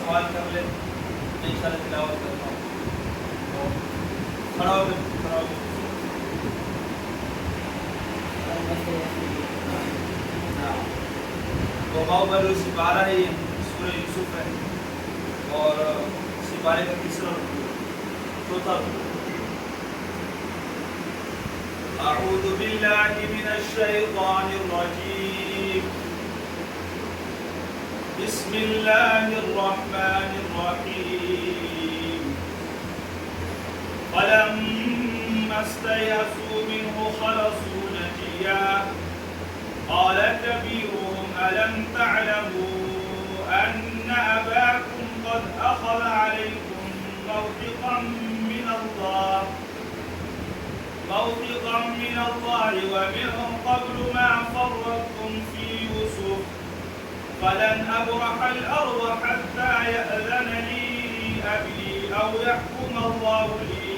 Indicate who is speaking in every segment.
Speaker 1: सवाल कर ले, मैं इंशाल्लाह तिलावत करता हूँ। तो खड़ा हो गए, खड़ा हो गए। तो बाहुबली सिपारा है, ये सूरह यूसुफ है और सिपारे का तीसरा चौथा। अऊज़ु बिल्लाहि मिनश शैतानिर रजीम। बिस्मिल्लाहिर रहमानिर रहीम। फलम्मा इस्तयअसू मिन्हु खलसू नजिया قال كبيرهم ألم تعلموا أن أباكم قد أخذ عليكم موثقا من الله ومن قبل ما فرطتم في يوسف فلن أبرح الأرض حتى يأذن لي أبي أو يحكم الله لي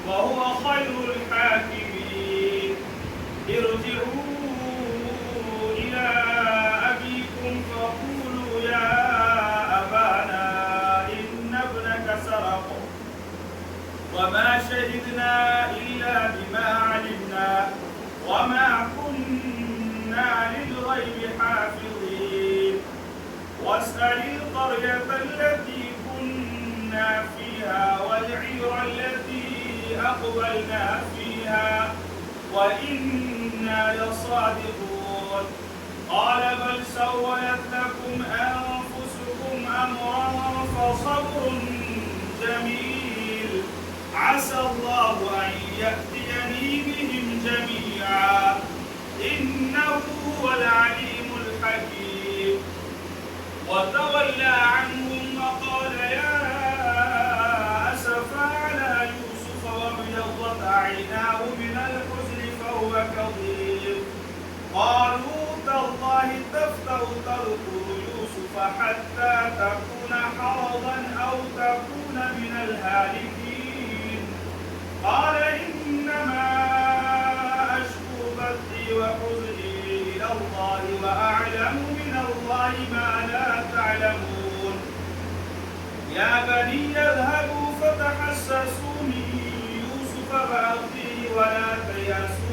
Speaker 1: وهو خير الحاكمين. ارجعوا إلى أبيكم فقولوا يا أبانا إن ابنك سرق وما شهدنا إلا بما علمنا وما كنا للغيب حافظين. واسأل القرية التي كنا فيها والعير التي أقبلنا فيها وإنا لصادقون. قال بل سولت لكم أنفسكم أمرا فصبر جميل عسى الله أن يأتيني بهم جميعا إنه هو العليم الحكيم. وتولى عنهم وقال يا أسفا على يوسف وابيضت عيناه من الحزن فهو كظيم. قالوا تالله تفتأ تذكر يوسف حتى تكون حرضا أو تكون من الهالكين. قال إنما أشكو بثي وحزني إلى الله وأعلم من الله ما لا تعلمون. يا بني اذهبوا فتحسسوا من يوسف وأخيه ولا تيأسوا